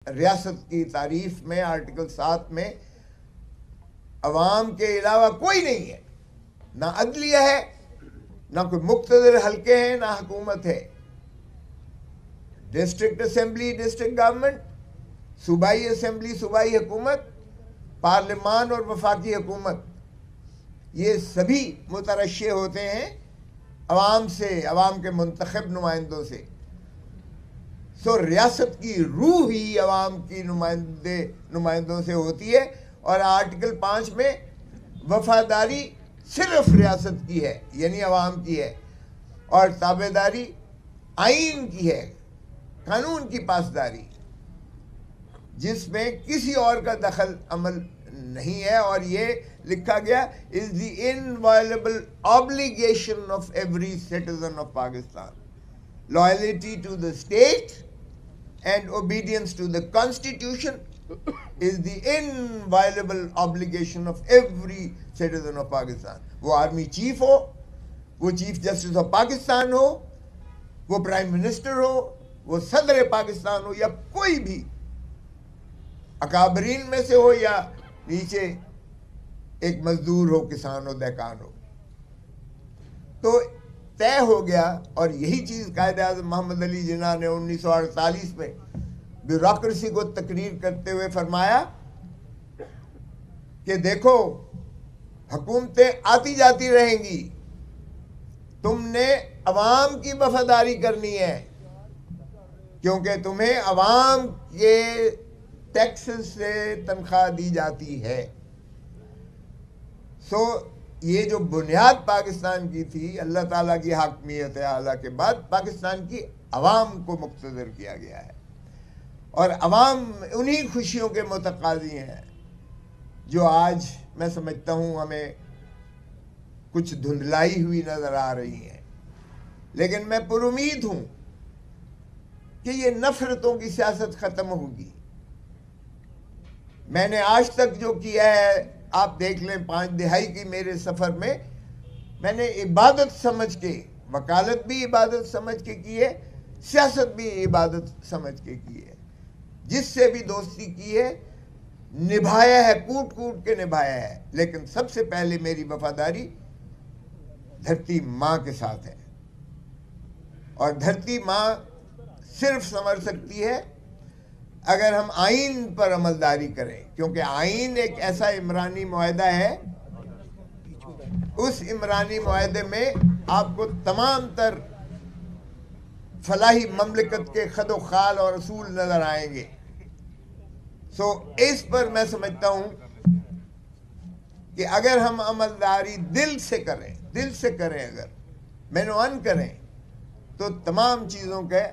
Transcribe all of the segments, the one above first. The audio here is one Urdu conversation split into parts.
ریاست کی تعریف میں آرٹیکل 7 میں عوام کے علاوہ کوئی نہیں ہے، نہ عدلیہ ہے، نہ کوئی مقتدر حلقے ہیں، نہ حکومت ہے۔ ڈسٹرکٹ اسمبلی ڈسٹرکٹ گورنمنٹ، صوبائی اسمبلی صوبائی حکومت، پارلیمان اور وفاقی حکومت، یہ سبھی مترشح ہوتے ہیں عوام سے، عوام کے منتخب نمائندوں سے۔ ریاست کی روح ہی عوام کی نمائندوں سے ہوتی ہے، اور آرٹیکل 5 میں وفاداری صرف ریاست کی ہے، یعنی عوام کی ہے، اور تابعداری آئین کی ہے، قانون کی پاسداری، جس میں کسی اور کا دخل عمل نہیں ہے۔ اور یہ لکھا گیا is the inviolable obligation of every citizen of Pakistan. Loyalty to the state and obedience to the constitution is the inviolable obligation of every citizen of Pakistan. وہ آرمی چیف ہو، وہ چیف جسٹس آف پاکستان ہو، وہ پرائم منسٹر ہو، وہ صدر پاکستان ہو، یا کوئی بھی اکابرین میں سے ہو، یا نیچے ایک مزدور ہو، کسان ہو، دہقان ہو۔ تو طے ہو گیا، اور یہی چیز قائد اعظم محمد علی جناح نے 1948 میں بیوروکریسی کو تقریر کرتے ہوئے فرمایا کہ دیکھو حکومتیں آتی جاتی رہیں گی، تم نے عوام کی وفاداری کرنی ہے، کیونکہ تمہیں عوام کے ٹیکسز سے تنخواہ دی جاتی ہے۔ یہ جو بنیاد پاکستان کی تھی، اللہ تعالیٰ کی حاکمیت اعلیٰ کے بعد پاکستان کی عوام کو مقتدر کیا گیا ہے، اور عوام انہی خوشیوں کے متقاضی ہیں جو آج میں سمجھتا ہوں ہمیں کچھ دھندلائی ہوئی نظر آ رہی ہیں۔ لیکن میں پر امید ہوں کہ یہ نفرتوں کی سیاست ختم ہوگی۔ میں نے آج تک جو کیا ہے، آپ دیکھ لیں 5 دہائی کی میرے سفر میں، میں نے عبادت سمجھ کے، وکالت بھی عبادت سمجھ کے کی ہے، سیاست بھی عبادت سمجھ کے کی ہے۔ جس سے بھی دوستی کی ہے، نبھایا ہے، کوٹ کوٹ کے نبھایا ہے، لیکن سب سے پہلے میری وفاداری دھرتی ماں کے ساتھ ہے، اور دھرتی ماں صرف سنور سکتی ہے اگر ہم آئین پر عملداری کریں، کیونکہ آئین ایک ایسا عمرانی معاہدہ ہے، اس عمرانی معاہدے میں آپ کو تمام تر فلاحی مملکت کے خد و خال اور اصول نظر آئیں گے۔ اس پر میں سمجھتا ہوں کہ اگر ہم عملداری دل سے کریں، اگر مینوان کریں، تو تمام چیزوں کے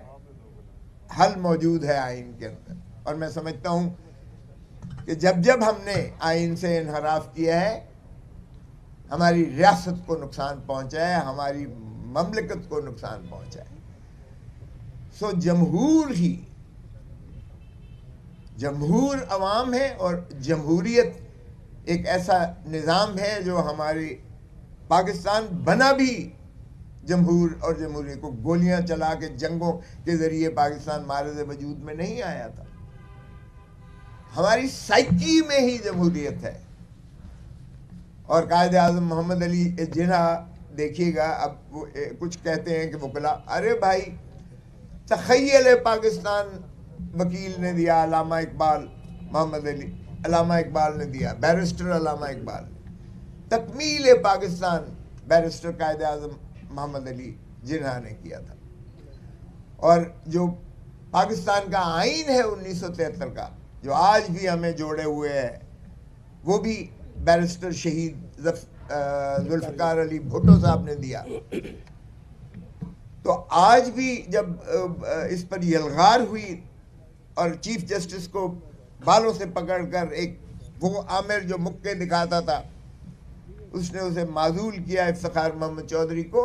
حل موجود ہے آئین کے اندر۔ اور میں سمجھتا ہوں کہ جب ہم نے آئین سے انحراف کیا ہے، ہماری ریاست کو نقصان پہنچا ہے، ہماری مملکت کو نقصان پہنچا ہے۔ جمہور عوام ہے، اور جمہوریت ایک ایسا نظام ہے جو ہماری پاکستان بنا بھی جمہور اور جمہوریت کو گولیاں چلا کے، جنگوں کے ذریعے پاکستان معرض وجود میں نہیں آیا تھا۔ ہماری سائیکی میں ہی جمہوریت ہے۔ اور قائد اعظم محمد علی جناح دیکھیے گا، اب وہ کچھ کہتے ہیں کہ وکلا، ارے بھائی تخیل پاکستان وکیل نے دیا، علامہ اقبال نے دیا، بیرسٹر علامہ اقبال نے۔ تکمیل پاکستان بیرسٹر قائد اعظم محمد علی جناح نے کیا تھا۔ اور جو پاکستان کا آئین ہے 1973 کا، جو آج بھی ہمیں جوڑے ہوئے ہے، وہ بھی بیرسٹر شہید ذوالفقار علی بھٹو صاحب نے دیا۔ تو آج بھی جب اس پر یلغار ہوئی اور چیف جسٹس کو بالوں سے پکڑ کر ایک وہ عامر جو مکے دکھاتا تھا، اس نے اسے معزول کیا افتخار محمد چودھری کو،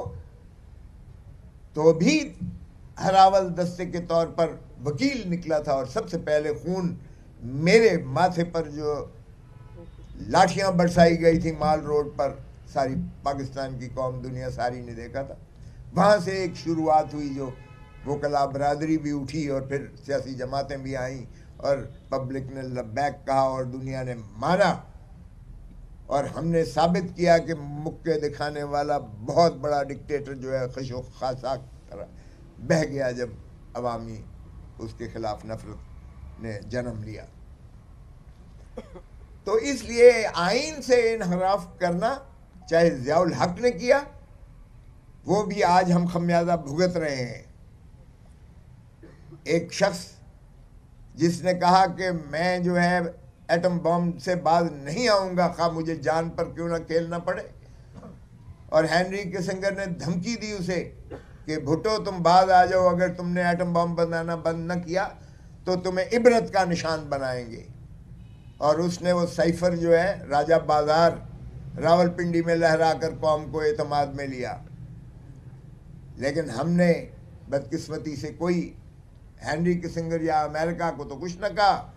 تو بھی ہراول دستے کے طور پر وکیل نکلا تھا، اور سب سے پہلے خون میرے ماتھے پر جو لاٹھیاں برسائی گئی تھی مال روڈ پر، ساری پاکستان کی قوم، دنیا ساری نے دیکھا تھا۔ وہاں سے ایک شروعات ہوئی، جو وکلا برادری بھی اٹھی، اور پھر سیاسی جماعتیں بھی آئیں، اور پبلک نے لبیک کہا اور دنیا نے مانا، اور ہم نے ثابت کیا کہ مکے دکھانے والا بہت بڑا ڈکٹیٹر جو ہے خش و خاصا طرح بہہ گیا جب عوامی اس کے خلاف نفرت نے جنم لیا۔ تو اس لیے آئین سے انحراف کرنا، چاہے ضیاء الحق نے کیا، وہ بھی آج ہم خمیازہ بھگت رہے ہیں۔ ایک شخص جس نے کہا کہ میں جو ہے ایٹم بم سے باز نہیں آؤں گا، خواہ مجھے جان پر کیوں نہ کھیلنا پڑے، اور ہینری کسنگر نے دھمکی دی اسے کہ بھٹو تم باز آ جاؤ، اگر تم نے ایٹم بم بنانا بند نہ کیا تو تمہیں عبرت کا نشان بنائیں گے۔ اور اس نے وہ سائفر جو ہے راجہ بازار راول پنڈی میں لہرا کر قوم کو اعتماد میں لیا۔ لیکن ہم نے بدقسمتی سے کوئی ہینری کسنگر یا امریکہ کو تو کچھ نہ کہا،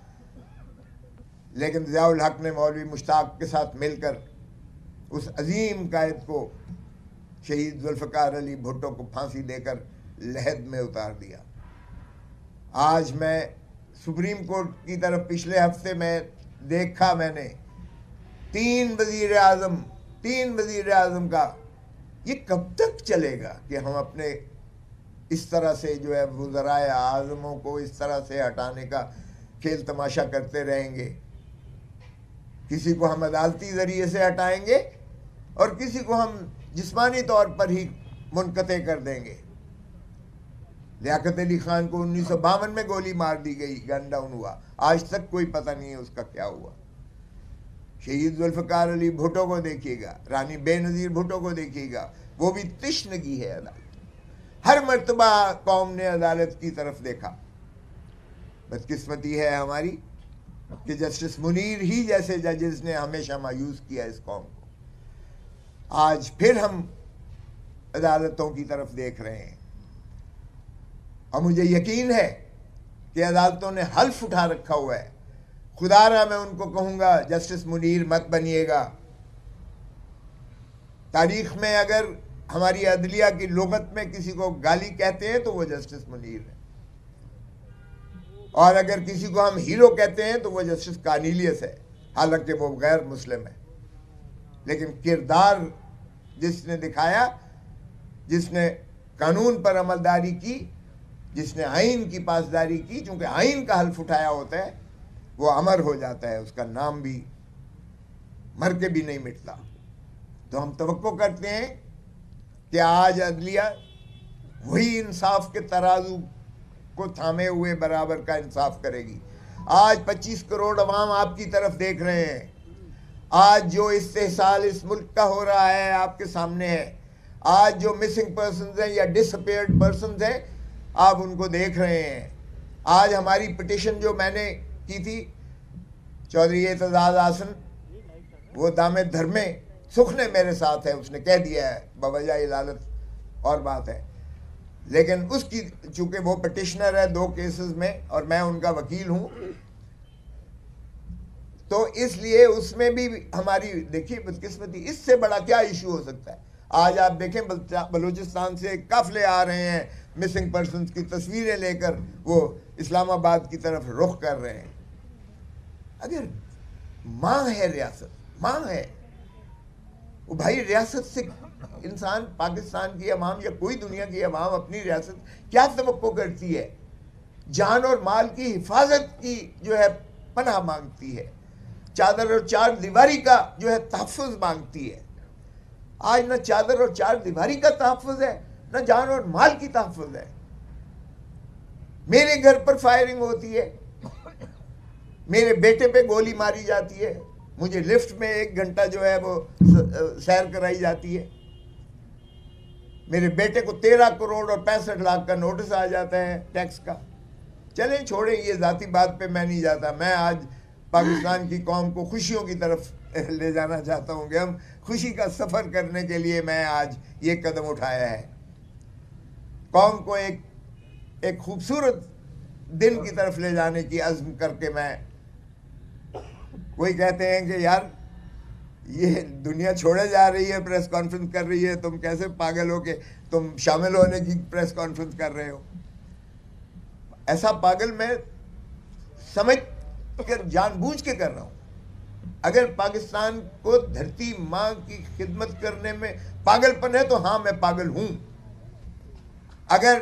لیکن ضیاء الحق نے مولوی مشتاق کے ساتھ مل کر اس عظیم قائد کو، شہید ذوالفقار علی بھٹو کو پھانسی دے کر لحد میں اتار دیا۔ آج میں سپریم کورٹ کی طرف پچھلے ہفتے میں دیکھا، میں نے تین وزیر اعظم کا، یہ کب تک چلے گا کہ ہم اپنے اس طرح سے جو ہے وزرائے اعظموں کو اس طرح سے ہٹانے کا کھیل تماشا کرتے رہیں گے؟ کسی کو ہم عدالتی ذریعے سے ہٹائیں گے اور کسی کو ہم جسمانی طور پر ہی منقطع کر دیں گے۔ لیاقت علی خان کو 1952 میں گولی مار دی گئی، گن ڈاؤن ہوا، آج تک کوئی پتہ نہیں ہے اس کا کیا ہوا۔ شہید ذوالفقار علی بھٹو کو دیکھیے گا، رانی بے نظیر بھٹو کو دیکھیے گا، وہ بھی تشنگی ہے عدالت۔ ہر مرتبہ قوم نے عدالت کی طرف دیکھا۔ بدقسمتی ہے ہماری کہ جسٹس منیر ہی جیسے ججز نے ہمیشہ مایوس کیا اس قوم کو۔ آج پھر ہم عدالتوں کی طرف دیکھ رہے ہیں، اور مجھے یقین ہے کہ عدالتوں نے حلف اٹھا رکھا ہوا ہے۔ خدا را میں ان کو کہوں گا جسٹس منیر مت بنیے گا۔ تاریخ میں اگر ہماری عدلیہ کی لغت میں کسی کو گالی کہتے ہیں تو وہ جسٹس منیر ہے، اور اگر کسی کو ہم ہیرو کہتے ہیں تو وہ جسٹس کارنیلیس ہے، حالانکہ وہ غیر مسلم ہے۔ لیکن کردار جس نے دکھایا، جس نے قانون پر عملداری کی، جس نے آئین کی پاسداری کی، چونکہ آئین کا حلف اٹھایا ہوتا ہے، وہ امر ہو جاتا ہے، اس کا نام بھی مر کے بھی نہیں مٹتا۔ تو ہم توقع کرتے ہیں کہ آج عدلیہ وہی انصاف کے ترازو کو تھامے ہوئے برابر کا انصاف کرے گی۔ آج 25 کروڑ عوام آپ کی طرف دیکھ رہے ہیں۔ آج جو استحصال اس ملک کا ہو رہا ہے آپ کے سامنے ہے۔ آج جو مسنگ پرسنز ہیں یا ڈس اپیئرڈ پرسنز ہیں، آپ ان کو دیکھ رہے ہیں۔ آج ہماری پٹیشن جو میں نے کی تھی، چودھری اعتزاز احسن، وہ دامِ دھرمے سکھ نے میرے ساتھ ہے، اس نے کہہ دیا ہے بوجہ علالت اور بات ہے، لیکن اس کی چونکہ وہ پٹیشنر ہے 2 کیسز میں اور میں ان کا وکیل ہوں، تو اس لیے اس میں بھی ہماری دیکھیے بدقسمتی، اس سے بڑا کیا ایشو ہو سکتا ہے؟ آج آپ دیکھیں بلوچستان سے قافلے آ رہے ہیں مسنگ پرسنز کی تصویریں لے کر، وہ اسلام آباد کی طرف رخ کر رہے ہیں۔ اگر ماں ہے ریاست، ماں ہے وہ، بھائی ریاست سے انسان، پاکستان کی عوام یا کوئی دنیا کی عوام اپنی ریاست کیا توقع کرتی ہے؟ جان اور مال کی حفاظت کی جو ہے پناہ مانگتی ہے، چادر اور 4 دیواری کا جو ہے تحفظ مانگتی ہے۔ آج نہ چادر اور 4 دیواری کا تحفظ ہے، نہ جان اور مال کی تحفظ ہے۔ میرے گھر پر فائرنگ ہوتی ہے، میرے بیٹے پہ گولی ماری جاتی ہے، مجھے لفٹ میں 1 گھنٹہ جو ہے وہ سیر کرائی جاتی ہے، میرے بیٹے کو 13 کروڑ اور 65 لاکھ کا نوٹس آ جاتا ہے ٹیکس کا۔ چلیں چھوڑیں، یہ ذاتی بات پہ میں نہیں جاتا، میں آج پاکستان کی قوم کو خوشیوں کی طرف لے جانا چاہتا ہوں کہ ہم خوشی کا سفر کرنے کے لیے میں آج یہ قدم اٹھایا ہے، قوم کو ایک خوبصورت دن کی طرف لے جانے کی عزم کر کے۔ میں کوئی کہتے ہیں کہ یار یہ دنیا چھوڑے جا رہی ہے، پریس کانفرنس کر رہی ہے، تم کیسے پاگل ہو کہ تم شامل ہونے کی پریس کانفرنس کر رہے ہو؟ ایسا پاگل میں سمجھ کر جان بوجھ کے کر رہا ہوں. اگر پاکستان کو دھرتی ماں کی خدمت کرنے میں پاگل پن ہے تو ہاں میں پاگل ہوں. اگر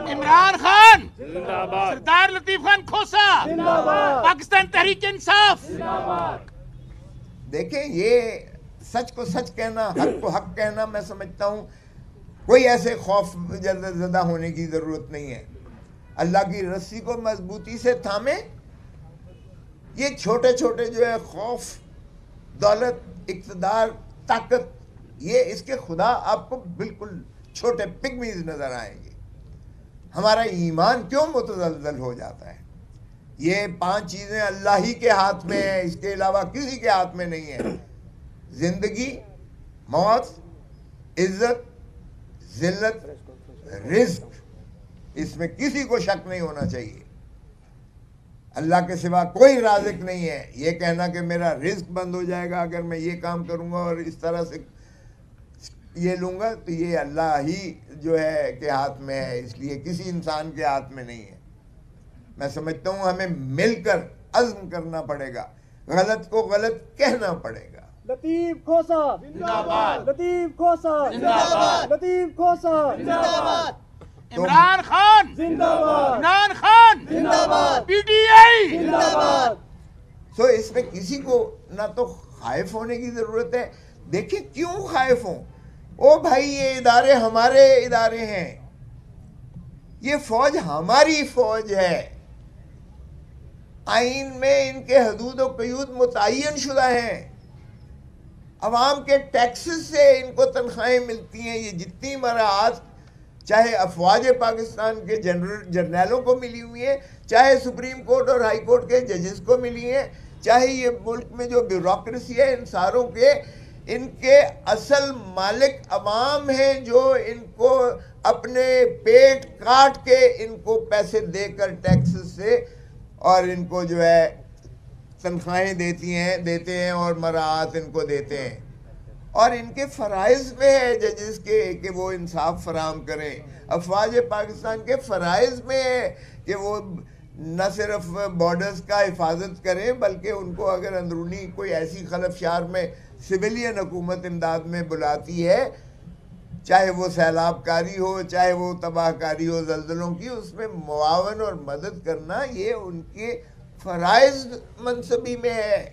عمران خان، سردار لطیف خان کھوسا، پاکستان تحریک انصاف. دیکھیں، یہ سچ کو سچ کہنا، حق کو حق کہنا، میں سمجھتا ہوں کوئی ایسے خوف زدہ ہونے کی ضرورت نہیں ہے. اللہ کی رسی کو مضبوطی سے تھامیں. یہ چھوٹے چھوٹے جو ہے خوف، دولت، اقتدار، طاقت، یہ اس کے خدا آپ کو بالکل چھوٹے پگمیز نظر آئیں گے. ہمارا ایمان کیوں متزلزل ہو جاتا ہے؟ یہ 5 چیزیں اللہ ہی کے ہاتھ میں ہیں، اس کے علاوہ کسی کے ہاتھ میں نہیں ہے. زندگی، موت، عزت، ذلت، رزق. اس میں کسی کو شک نہیں ہونا چاہیے. اللہ کے سوا کوئی رازق نہیں ہے. یہ کہنا کہ میرا رزق بند ہو جائے گا اگر میں یہ کام کروں گا اور اس طرح سے یہ لوں گا، تو یہ اللہ ہی جو ہے کے ہاتھ میں ہے، اس لیے کسی انسان کے ہاتھ میں نہیں ہے. میں سمجھتا ہوں ہمیں مل کر عزم کرنا پڑے گا، غلط کو غلط کہنا پڑے گا. لطیف کھوسا زندہ باد، لطیف کھوسا زندہ باد، لطیف کھوسا زندہ باد، عمران خان زندہ باد، عمران خان زندہ باد، پی ٹی آئی زندہ باد. سو اس میں کسی کو نہ تو خائف ہونے کی ضرورت ہے. دیکھیں کیوں خائف ہوں؟ او بھائی، یہ ادارے ہمارے ادارے ہیں، یہ فوج ہماری فوج ہے. آئین میں ان کے حدود و قیود متعین شدہ ہیں. عوام کے ٹیکسز سے ان کو تنخواہیں ملتی ہیں. یہ جتنی مراعات چاہے افواج پاکستان کے جرنیلوں کو ملی ہوئی ہیں، چاہے سپریم کورٹ اور ہائی کورٹ کے ججز کو ملی ہیں، چاہے یہ ملک میں جو بیوروکریسی ہے، ان ساروں کے ان کے اصل مالک عوام ہیں، جو ان کو اپنے پیٹ کاٹ کے ان کو پیسے دے کر ٹیکسز سے اور ان کو جو ہے تنخواہیں دیتے ہیں اور مراعات ان کو دیتے ہیں. اور ان کے فرائض میں ہے ججز کے کہ وہ انصاف فراہم کریں. افواج پاکستان کے فرائض میں ہے کہ وہ نہ صرف بارڈرز کا حفاظت کریں بلکہ ان کو اگر اندرونی کوئی ایسی خلفشار میں سویلین حکومت امداد میں بلاتی ہے، چاہے وہ سیلاب کاری ہو، چاہے وہ تباہ کاری ہو زلزلوں کی، اس میں معاون اور مدد کرنا یہ ان کے فرائض منصبی میں ہے.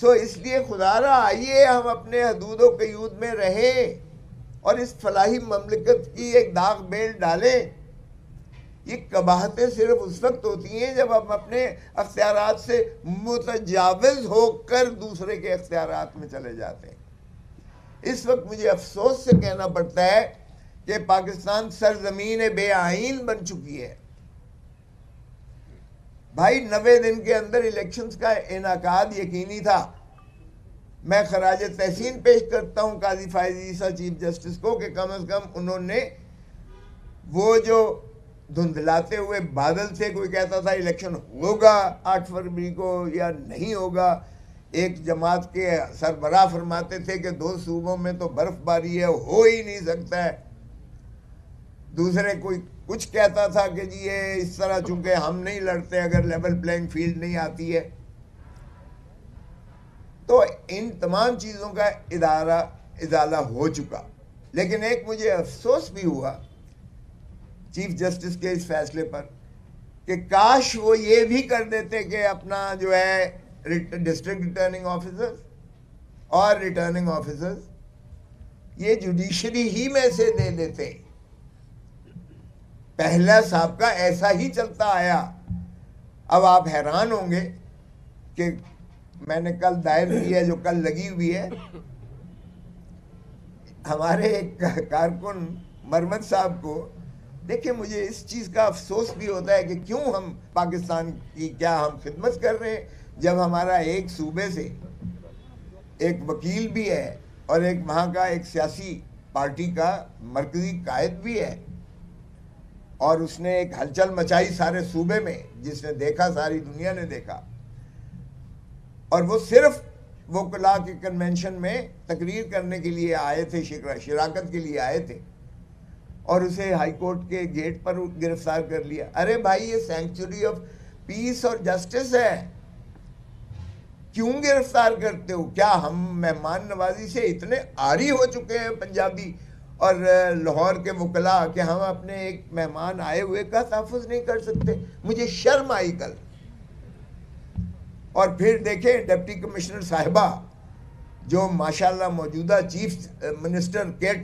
سو اس لیے خدا را آئیے ہم اپنے حدود و قیود میں رہیں اور اس فلاحی مملکت کی ایک داغ بیل ڈالیں. یہ قباحتیں صرف اس وقت ہوتی ہیں جب ہم اپنے اختیارات سے متجاوز ہو کر دوسرے کے اختیارات میں چلے جاتے ہیں. اس وقت مجھے افسوس سے کہنا پڑتا ہے کہ پاکستان سرزمین بے آئین بن چکی ہے. بھائی 90 دن کے اندر الیکشنز کا انعقاد یقینی تھا. میں خراج تحسین پیش کرتا ہوں قاضی فائز عیسیٰ چیف جسٹس کو کہ کم از کم انہوں نے وہ جو دھندلاتے ہوئے بادل تھے، کوئی کہتا تھا الیکشن ہوگا 8 فروری کو یا نہیں ہوگا، ایک جماعت کے سربراہ فرماتے تھے کہ 2 صوبوں میں تو برف باری ہے، ہو ہی نہیں سکتا ہے. دوسرے کوئی کچھ کہتا تھا کہ جی یہ اس طرح چونکہ ہم نہیں لڑتے اگر لیول پلینگ فیلڈ نہیں آتی ہے. تو ان تمام چیزوں کا ازالہ ہو چکا. لیکن ایک مجھے افسوس بھی ہوا چیف جسٹس کے اس فیصلے پر کہ کاش وہ یہ بھی کر دیتے کہ اپنا جو ہے ڈسٹرکٹ ریٹرننگ آفیسر اور ریٹرننگ آفیسرز یہ جوڈیشری ہی میں سے دے دیتے. پہلا سابقہ ایسا ہی چلتا آیا. اب آپ حیران ہوں گے کہ میں نے کل دائر کی ہے جو کل لگی ہوئی ہے. ہمارے ایک کارکن مرمت صاحب کو دیکھیں، مجھے اس چیز کا افسوس بھی ہوتا ہے کہ کیوں ہم پاکستان کی کیا ہم خدمت کر رہے ہیں جب ہمارا ایک صوبے سے ایک وکیل بھی ہے اور ایک وہاں کا ایک سیاسی پارٹی کا مرکزی قائد بھی ہے اور اس نے ایک ہلچل مچائی سارے صوبے میں، جس نے دیکھا ساری دنیا نے دیکھا. اور وہ صرف وکلاء کے کنونشن میں تقریر کرنے کے لیے آئے تھے، شراکت کے لیے آئے تھے. اور اسے ہائی کورٹ کے گیٹ پر گرفتار کر لیا. ارے بھائی یہ سینکچوری آف پیس اور جسٹس ہے, کیوں گرفتار کرتے ہو؟ کیا ہم مہمان نوازی سے اتنے عاری ہو چکے ہیں پنجابی اور لاہور کے وکلاء کہ ہم اپنے ایک مہمان آئے ہوئے کا تحفظ نہیں کر سکتے؟ مجھے شرم آئی کل. اور پھر دیکھیں ڈپٹی کمشنر صاحبہ جو ماشاءاللہ موجودہ چیف منسٹر کیئر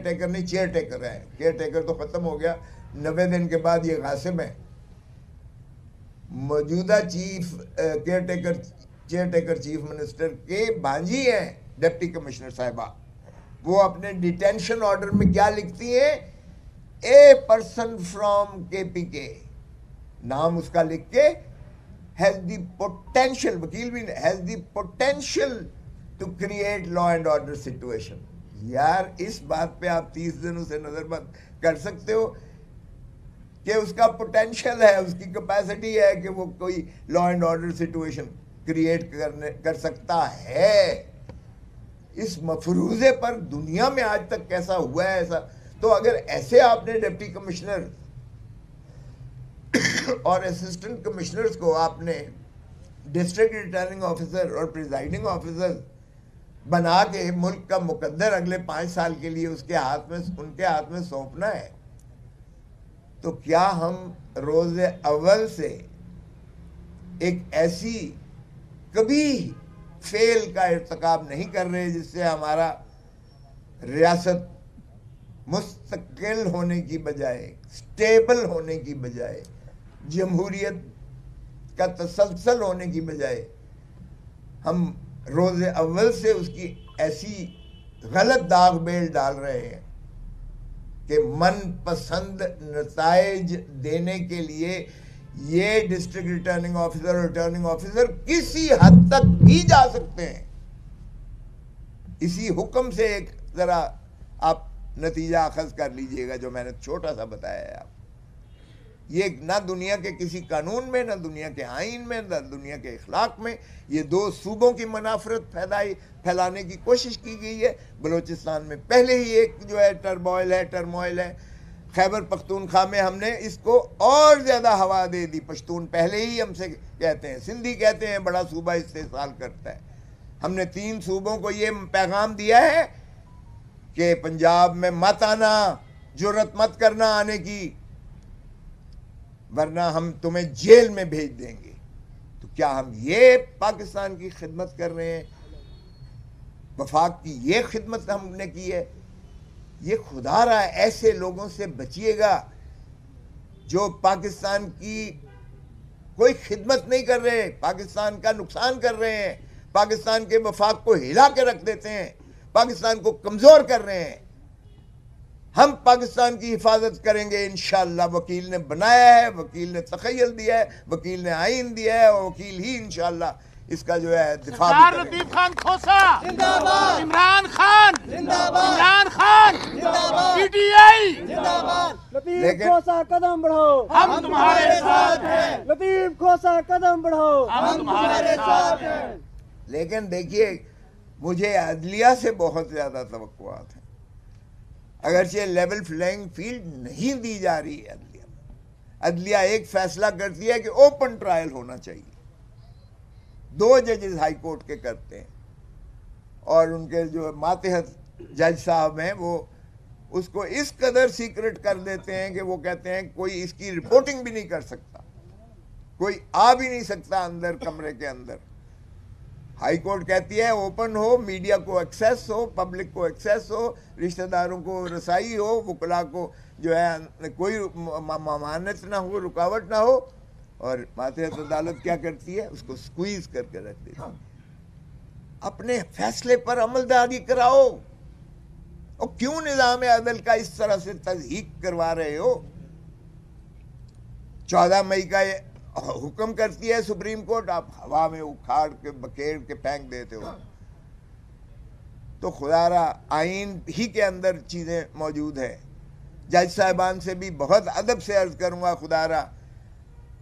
ٹیکر نہیں چیئر ٹیکر ہے, کیئر ٹیکر تو ختم ہو گیا, 90 دن کے بعد یہ غاصب ہے. موجودہ چیئر ٹیکر چیف منسٹر کے بھانجی ہیں ڈپٹی کمشنر صاحبہ. وہ اپنے ڈیٹینشن آرڈر میں کیا لکھتی ہیں؟ اے پرسن فرام KPK, نام اس کا لکھ کے has the potential, وکیل بھی has the potential to create law and order situation. یار اس بات پہ آپ 30 دنوں سے نظر بند کر سکتے ہو کہ اس کا پوٹینشل ہے, اس کی کیپیسٹی ہے کہ وہ کوئی law and order situation create کر سکتا ہے. اس مفروضے پر دنیا میں آج تک کیسا ہوا ہے ایسا؟ تو اگر ایسے آپ نے ڈپٹی کمشنر اور اسسٹنٹ کمشنرز کو آپ نے ڈسٹرکٹ ریٹرننگ آفیسر اور پریزائڈنگ آفیسر بنا کے ملک کا مقدر اگلے 5 سال کے لیے ان کے ہاتھ میں سونپنا ہے, تو کیا ہم روز اول سے ایک ایسی کبھی فیل کا ارتکاب نہیں کر رہے جس سے ہمارا ریاست مستقل ہونے کی بجائے, سٹیبل ہونے کی بجائے, جمہوریت کا تسلسل ہونے کی بجائے ہم روز اول سے اس کی ایسی غلط داغ بیل ڈال رہے ہیں کہ من پسند نتائج دینے کے لیے یہ ڈسٹرکٹ ریٹرننگ آفیسر اور ریٹرننگ آفیسر کسی حد تک بھی جا سکتے ہیں. اسی حکم سے ایک ذرا آپ نتیجہ اخذ کر لیجئے گا جو میں نے چھوٹا سا بتایا ہے آپ. یہ نہ دنیا کے کسی قانون میں, نہ دنیا کے آئین میں, نہ دنیا کے اخلاق میں یہ 2 صوبوں کی منافرت پھیلانے کی کوشش کی گئی ہے. بلوچستان میں پہلے ہی ایک جو ہے ٹرموائل ہے. خیبر پختونخوا میں ہم نے اس کو اور زیادہ ہوا دے دی. پشتون پہلے ہی ہم سے کہتے ہیں, سندھی کہتے ہیں بڑا صوبہ استحصال کرتا ہے. ہم نے 3 صوبوں کو یہ پیغام دیا ہے کہ پنجاب میں مت آنا, جرت مت کرنا آنے کی, ورنہ ہم تمہیں جیل میں بھیج دیں گے. تو کیا ہم یہ پاکستان کی خدمت کر رہے ہیں؟ وفاق کی یہ خدمت ہم نے کی ہے؟ یہ خدا رہا ایسے لوگوں سے بچیے گا جو پاکستان کی کوئی خدمت نہیں کر رہے, پاکستان کا نقصان کر رہے ہیں, پاکستان کے وفاق کو ہلا کے رکھ دیتے ہیں, پاکستان کو کمزور کر رہے ہیں. ہم پاکستان کی حفاظت کریں گے انشاءاللہ. وکیل نے بنایا ہے, وکیل نے تخیل دیا ہے, وکیل نے آئین دیا ہے, اور وکیل ہی انشاءاللہ اس کا جو ہے دفاع بھی کرے گا. لطیف خان کھوسا زندہ باد, عمران خان زندہ باد, عمران خان زندہ باد, PTI زندہ باد. لطیف کھوسا قدم بڑھاؤ, ہم تمہارے ساتھ ہیں. لطیف کھوسا قدم بڑھاؤ, ہم تمہارے ساتھ ہیں. لیکن دیکھیے مجھے عدلیہ سے بہت زیادہ توقعات ہیں. اگرچہ لیول فلینگ فیلڈ نہیں دی جا رہی ہے عدلیہ ایک فیصلہ کرتی ہے کہ اوپن ٹرائل ہونا چاہیے. 2 ججز ہائی کورٹ کے کرتے ہیں, اور ان کے جو ماتحت جج صاحب ہیں وہ اس کو اس قدر سیکرٹ کر دیتے ہیں کہ وہ کہتے ہیں کوئی اس کی رپورٹنگ بھی نہیں کر سکتا, کوئی آ بھی نہیں سکتا اندر کمرے کے اندر. ہائی کورٹ کہتی ہے اوپن ہو, میڈیا کو ایکسیس ہو, پبلک کو ایکسیس ہو, رشتہ داروں کو رسائی ہو, وکلاء کو جو ہے کوئی ممانعت نہ ہو, رکاوٹ نہ ہو. اور ماتحت عدالت کیا کرتی ہے؟ اس کو سکویز کر کے رکھ دیتی ہے. اپنے فیصلے پر عمل داری کراؤ. اور کیوں نظام عدل کا اس طرح سے تضحیق کروا رہے ہو؟ 14 مئی کا حکم کرتی ہے سپریم کورٹ, آپ ہوا میں اکھاڑ کے بکھیر کے پھینک دیتے ہو. تو خدا را آئین ہی کے اندر چیزیں موجود ہیں. جج صاحبان سے بھی بہت ادب سے عرض کروں گا, خدا را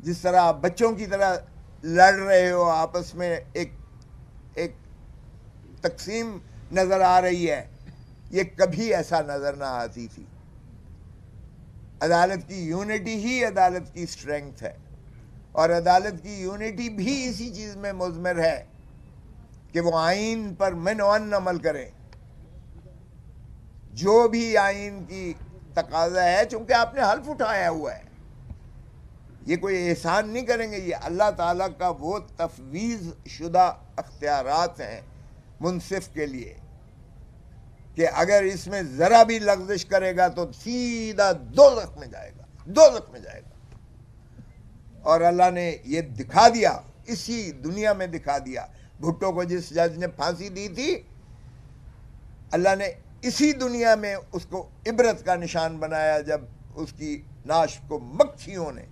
جس طرح آپ بچوں کی طرح لڑ رہے ہو آپس میں, ایک تقسیم نظر آ رہی ہے, یہ کبھی ایسا نظر نہ آتی تھی. عدالت کی یونٹی ہی عدالت کی اسٹرینگتھ ہے، اور عدالت کی یونٹی بھی اسی چیز میں مضمر ہے کہ وہ آئین پر من عمل کریں، جو بھی آئین کی تقاضا ہے، چونکہ آپ نے حلف اٹھایا ہوا ہے، یہ کوئی احسان نہیں کریں گے، یہ اللہ تعالیٰ کا وہ تفویض شدہ اختیارات ہیں منصف کے لیے کہ اگر اس میں ذرا بھی لغزش کرے گا تو سیدھا دوزخ میں جائے گا، دوزخ میں جائے گا۔ اور اللہ نے یہ دکھا دیا، اسی دنیا میں دکھا دیا۔ بھٹو کو جس جج نے پھانسی دی تھی، اللہ نے اسی دنیا میں اس کو عبرت کا نشان بنایا جب اس کی ناش کو مکھیوں نے،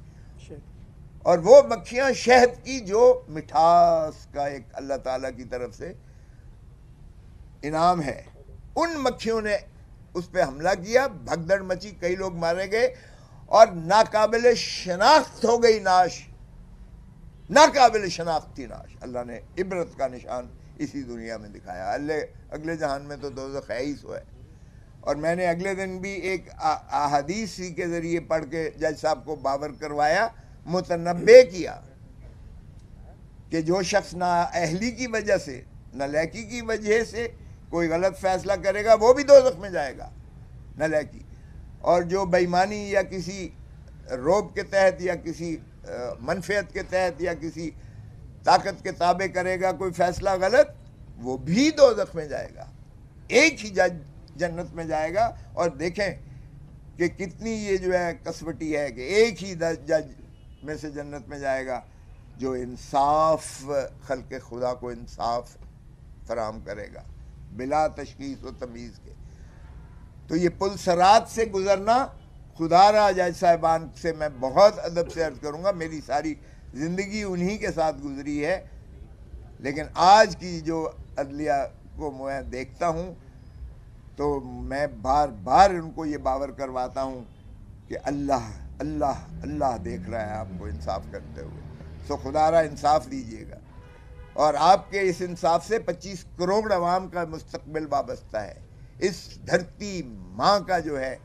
اور وہ مکھیاں شہد کی جو مٹھاس کا ایک اللہ تعالیٰ کی طرف سے انعام ہے، ان مکھیوں نے اس پہ حملہ کیا، بھگدڑ مچی، کئی لوگ مارے گئے، اور ناقابل شناخت ہو گئی ناش، ناقابل شناخت تھی ناش۔ اللہ نے عبرت کا نشان اسی دنیا میں دکھایا، اگلے جہان میں تو دوزخ ہے ہی سو ہے۔ اور میں نے اگلے دن بھی ایک احادیث کے ذریعے پڑھ کے جج صاحب کو باور کروایا، متنبع کیا کہ جو شخص نااہلی کی وجہ سے، نالیکی کی وجہ سے کوئی غلط فیصلہ کرے گا وہ بھی دوزخ میں جائے گا، نالیکی، اور جو بے ایمانی یا کسی روب کے تحت یا کسی منفعت کے تحت یا کسی طاقت کے تابع کرے گا کوئی فیصلہ غلط، وہ بھی دوزخ میں جائے گا۔ ایک ہی جج جنت میں جائے گا، اور دیکھیں کہ کتنی یہ جو ہے کسوٹی ہے کہ ایک ہی جج میں سے جنت میں جائے گا جو انصاف، خلق خدا کو انصاف فراہم کرے گا بلا تشخیص و تمیز کے۔ تو یہ پل صراط سے گزرنا، خدا را جج صاحبان سے میں بہت ادب سے عرض کروں گا، میری ساری زندگی انہی کے ساتھ گزری ہے، لیکن آج کی جو عدلیہ کو میں دیکھتا ہوں تو میں بار بار ان کو یہ باور کرواتا ہوں کہ اللہ اللہ اللہ دیکھ رہا ہے آپ کو انصاف کرتے ہوئے، سو خدا را انصاف دیجیے گا۔ اور آپ کے اس انصاف سے 25 کروڑ عوام کا مستقبل وابستہ ہے، اس دھرتی ماں کا جو ہے،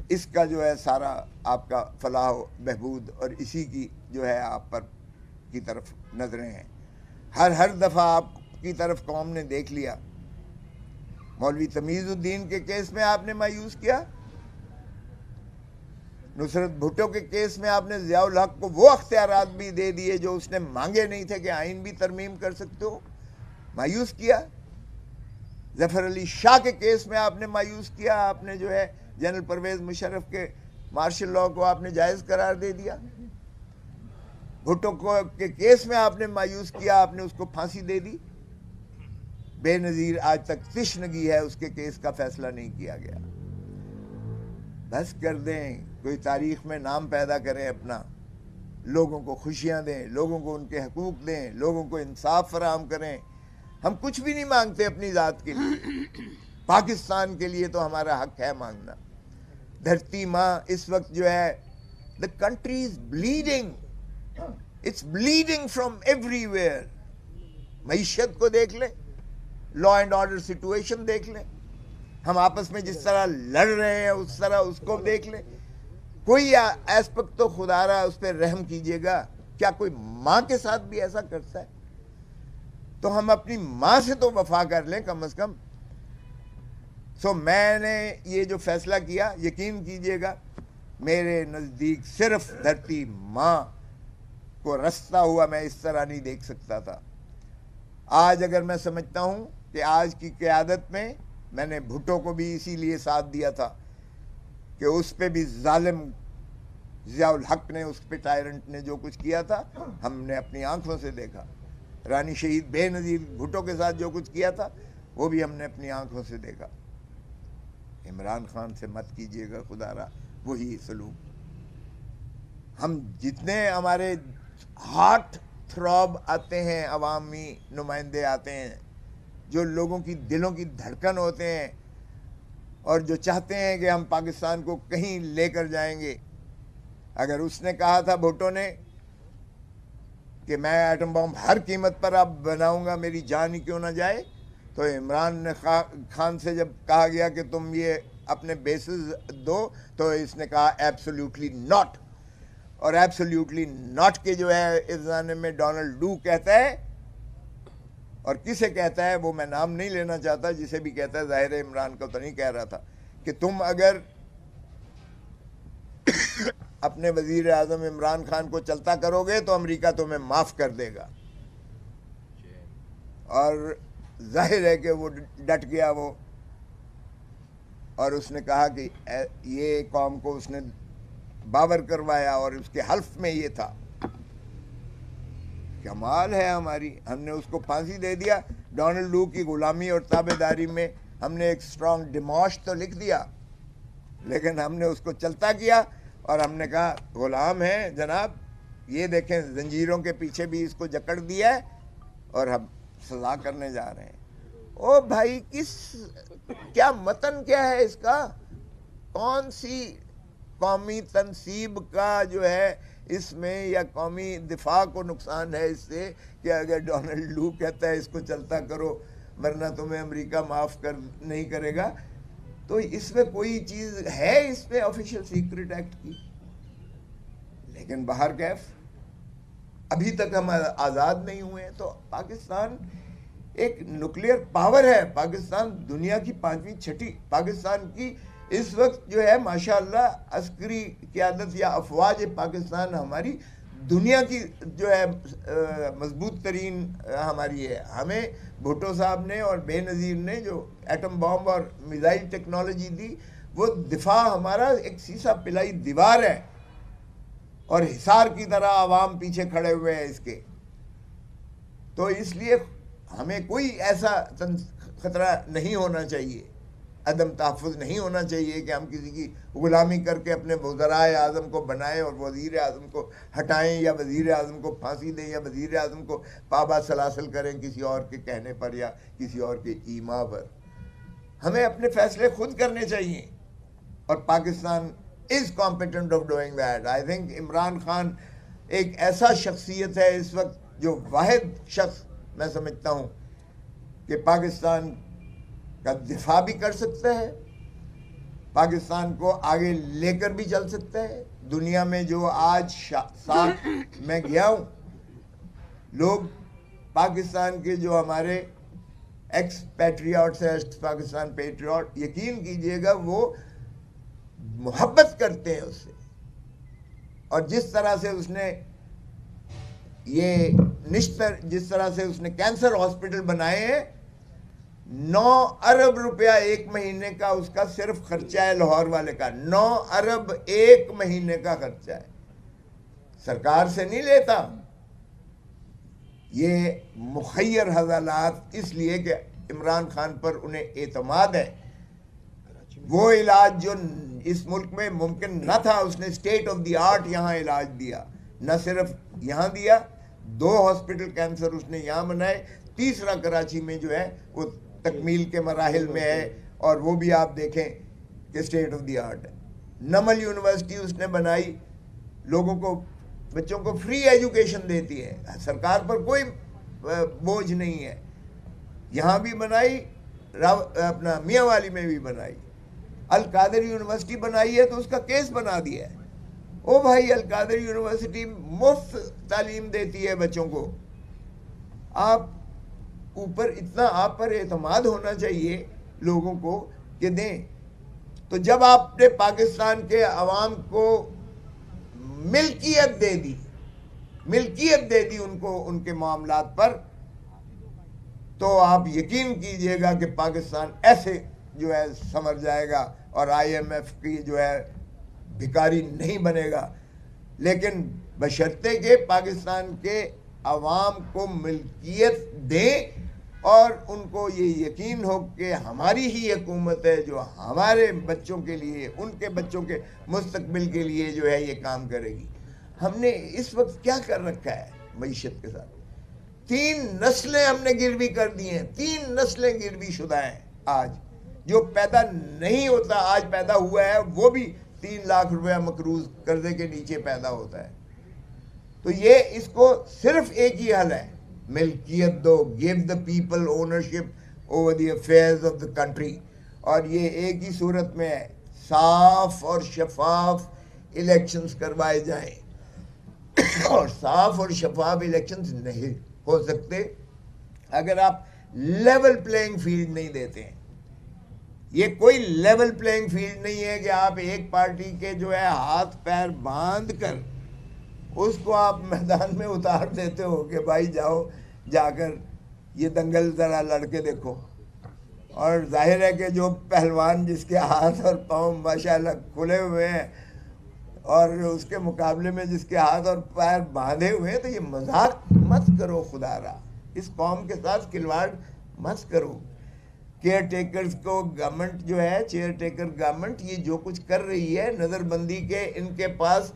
اس کا جو ہے سارا آپ کا فلاح و بہبود، اور اسی کی جو ہے آپ پر کی طرف نظریں ہیں۔ ہر دفعہ آپ کی طرف قوم نے دیکھ لیا۔ مولوی تمیز الدین کے کیس میں آپ نے مایوس کیا، نصرت بھٹو کے کیس میں آپ نے ضیاء الحق کو وہ اختیارات بھی دے دیے جو اس نے مانگے نہیں تھے کہ آئین بھی ترمیم کر سکتے ہو، مایوس کیا۔ ظفر علی شاہ کے کیس میں آپ نے مایوس کیا، آپ نے جو ہے جنرل پرویز مشرف کے مارشل لاء کو آپ نے جائز قرار دے دیا۔ بھٹو کے کیس میں آپ نے مایوس کیا، آپ نے اس کو پھانسی دے دی، بے نظیر آج تک تشنگی ہے، اس کے کیس کا فیصلہ نہیں کیا گیا۔ بس کر دیں، کوئی تاریخ میں نام پیدا کریں اپنا، لوگوں کو خوشیاں دیں، لوگوں کو ان کے حقوق دیں، لوگوں کو انصاف فراہم کریں۔ ہم کچھ بھی نہیں مانگتے اپنی ذات کے لیے، پاکستان کے لیے تو ہمارا حق ہے مانگنا۔ دھرتی ماں اس وقت جو ہے، the country is bleeding, it's bleeding from everywhere۔ معیشت کو دیکھ لیں، لا اینڈ آرڈر سچویشن دیکھ لیں، ہم آپس میں جس طرح لڑ رہے ہیں اس طرح اس کو دیکھ لیں۔ کوئی ایسپیکٹ تو خدا را اس پہ رحم کیجیے گا، کیا کوئی ماں کے ساتھ بھی ایسا کرتا ہے؟ تو ہم اپنی ماں سے تو وفا کر لیں کم از کم۔ سو میں نے یہ جو فیصلہ کیا، یقین کیجیے گا میرے نزدیک صرف دھرتی ماں کو رستا ہوا میں اس طرح نہیں دیکھ سکتا تھا۔ آج اگر میں سمجھتا ہوں کہ آج کی قیادت میں نے بھٹو کو بھی اسی لیے ساتھ دیا تھا کہ اس پہ بھی ظالم ضیاء الحق نے، اس پہ ٹائرنٹ نے جو کچھ کیا تھا ہم نے اپنی آنکھوں سے دیکھا۔ رانی شہید بے نظیر بھٹو کے ساتھ جو کچھ کیا تھا وہ بھی ہم نے اپنی آنکھوں سے دیکھا۔ عمران خان سے مت کیجیے گا خدا را وہی سلوک۔ ہم جتنے ہمارے ہارٹ تھراب آتے ہیں، عوامی نمائندے آتے ہیں جو لوگوں کی دلوں کی دھڑکن ہوتے ہیں اور جو چاہتے ہیں کہ ہم پاکستان کو کہیں لے کر جائیں گے۔ اگر اس نے کہا تھا بھٹو نے کہ میں ایٹم بم ہر قیمت پر اب بناؤں گا، میری جان ہی کیوں نہ جائے، تو عمران خان سے جب کہا گیا کہ تم یہ اپنے بیسز دو، تو اس نے کہا ایبسلیوٹلی ناٹ. اور ایبسلیوٹلی ناٹ کے جو ہے اس زمانے میں ڈونلڈ ڈو کہتا ہے، اور کسے کہتا ہے وہ میں نام نہیں لینا چاہتا، جسے بھی کہتا ہے، ظاہر عمران کو تو نہیں کہہ رہا تھا، کہ تم اگر اپنے وزیر اعظم عمران خان کو چلتا کرو گے تو امریکہ تمہیں معاف کر دے گا. اور ظاہر ہے کہ وہ ڈٹ گیا وہ، اور اس نے کہا کہ یہ قوم کو اس نے باور کروایا، اور اس کے حلف میں یہ تھا. کمال ہے ہماری، ہم نے اس کو پھانسی دے دیا. ڈونلڈ ڈو کی غلامی اور تابع داری میں ہم نے ایک اسٹرانگ ڈیموش تو لکھ دیا، لیکن ہم نے اس کو چلتا کیا، اور ہم نے کہا غلام ہے جناب، یہ دیکھیں زنجیروں کے پیچھے بھی اس کو جکڑ دیا ہے، اور ہم سزا کرنے جا رہے ہیں. او بھائی، کیا متن کیا ہے اس کا؟ کون سی قومی تنصیب کا جو ہے اس میں، یا قومی دفاع کو نقصان ہے اس سے کہ اگر ڈونلڈ ڈو کہتا ہے اس کو چلتا کرو ورنہ تمہیں امریکہ معاف نہیں کرے گا؟ تو اس میں کوئی چیز ہے اس میں آفیشیل سیکرٹ ایکٹ کی؟ لیکن باہر کیف ابھی تک ہم آزاد نہیں ہوئے. تو پاکستان ایک نیوکلیئر پاور ہے. پاکستان دنیا کی 5ویں 6ٹھی، پاکستان کی اس وقت جو ہے ماشاءاللہ عسکری قیادت یا افواج پاکستان ہماری دنیا کی جو ہے مضبوط ترین ہماری ہے. ہمیں بھٹو صاحب نے اور بے نظیر نے جو ایٹم بام اور میزائل ٹیکنالوجی دی، وہ دفاع ہمارا ایک سیسا پلائی دیوار ہے، اور حصار کی طرح عوام پیچھے کھڑے ہوئے ہیں اس کے. تو اس لیے ہمیں کوئی ایسا خطرہ نہیں ہونا چاہیے، عدم تحفظ نہیں ہونا چاہیے کہ ہم کسی کی غلامی کر کے اپنے وزرائے اعظم کو بنائیں اور وزیر اعظم کو ہٹائیں، یا وزیر اعظم کو پھانسی دیں، یا وزیر اعظم کو پابا سلاسل کریں کسی اور کے کہنے پر یا کسی اور کے ایما پر. ہمیں اپنے فیصلے خود کرنے چاہیے، اور Pakistan is competent of doing that. I think Imran Khan ایک ایسا شخصیت ہے اس وقت جو واحد شخص میں سمجھتا ہوں کہ پاکستان کا دفاع بھی کر سکتا ہے، پاکستان کو آگے لے کر بھی چل سکتا ہے. دنیا میں جو آج ساتھ میں گیا ہوں، لوگ پاکستان کے جو ہمارے ایکس پیٹریاٹس ہیں، پاکستان پیٹریاٹ، یقین کیجئے گا وہ محبت کرتے ہیں اس سے. اور جس طرح سے اس نے یہ جس طرح سے اس نے کینسر ہاسپٹل بنائے ہیں، 9 ارب روپیہ ایک مہینے کا اس کا صرف خرچہ ہے، لاہور والے کا 9 ارب ایک مہینے کا خرچہ ہے. سرکار سے نہیں لیتا، یہ مخیر حوالات، اس لیے کہ عمران خان پر انہیں اعتماد ہے. وہ علاج جو اس ملک میں ممکن نہ تھا، اس نے اسٹیٹ آف دی آرٹ یہاں علاج دیا. نہ صرف یہاں دیا، 2 ہاسپٹل کینسر اس نے یہاں بنائے، تیسرا کراچی میں جو ہے وہ تکمیل کے مراحل میں ہے، اور وہ بھی آپ دیکھیں کہ اسٹیٹ آف دی آرٹ ہے. نمل یونیورسٹی اس نے بنائی، لوگوں کو، بچوں کو فری ایجوکیشن دیتی ہے، سرکار پر کوئی بوجھ نہیں ہے. یہاں بھی بنائی، اپنا میاں والی میں بھی بنائی. القادر یونیورسٹی بنائی ہے تو اس کا کیس بنا دیا ہے. او بھائی، القادر یونیورسٹی مفت تعلیم دیتی ہے بچوں کو. آپ اوپر اتنا آپ پر اعتماد ہونا چاہیے لوگوں کو کہ دیں. تو جب آپ نے پاکستان کے عوام کو ملکیت دے دی ان کو ان کے معاملات پر، تو آپ یقین کیجئے گا کہ پاکستان ایسے جو ہے سمر جائے گا، اور IMF کی جو ہے بھکاری نہیں بنے گا. لیکن بشرطے کہ پاکستان کے عوام کو ملکیت دیں، اور ان کو یہ یقین ہو کہ ہماری ہی حکومت ہے جو ہمارے بچوں کے لیے، ان کے بچوں کے مستقبل کے لیے جو ہے یہ کام کرے گی. ہم نے اس وقت کیا کر رکھا ہے معیشت کے ساتھ؟ 3 نسلیں ہم نے گروی کر دی ہیں، 3 نسلیں گروی شدہ ہیں. آج جو پیدا نہیں ہوتا آج پیدا ہوا ہے، وہ بھی 3 لاکھ روپیہ مقروض قرضے کے نیچے پیدا ہوتا ہے. تو یہ اس کو صرف ایک ہی حل ہے، ملکیت دو، give the people ownership over the affairs of the country. اور یہ ایک ہی صورت میں ہے، صاف اور شفاف الیکشنز کروائے جائیں. اور صاف اور شفاف الیکشنز نہیں ہو سکتے اگر آپ لیول پلینگ فیلڈ نہیں دیتے ہیں. یہ کوئی لیول پلینگ فیلڈ نہیں ہے کہ آپ ایک پارٹی کے جو ہے ہاتھ پیر باندھ کر اس کو آپ میدان میں اتار دیتے ہو کہ بھائی جاؤ جا کر یہ دنگل ذرا لڑ کے دیکھو. اور ظاہر ہے کہ جو پہلوان جس کے ہاتھ اور پاؤں ماشاءاللہ کھلے ہوئے ہیں اور اس کے مقابلے میں جس کے ہاتھ اور پیر باندھے ہوئے ہیں، تو یہ مذاق مت کرو خدا را، اس قوم کے ساتھ کھلواڑ مت کرو. کیئر ٹیکرز کو گورنمنٹ جو ہے، چیئر ٹیکر گورنمنٹ یہ جو کچھ کر رہی ہے نظر بندی کے، ان کے پاس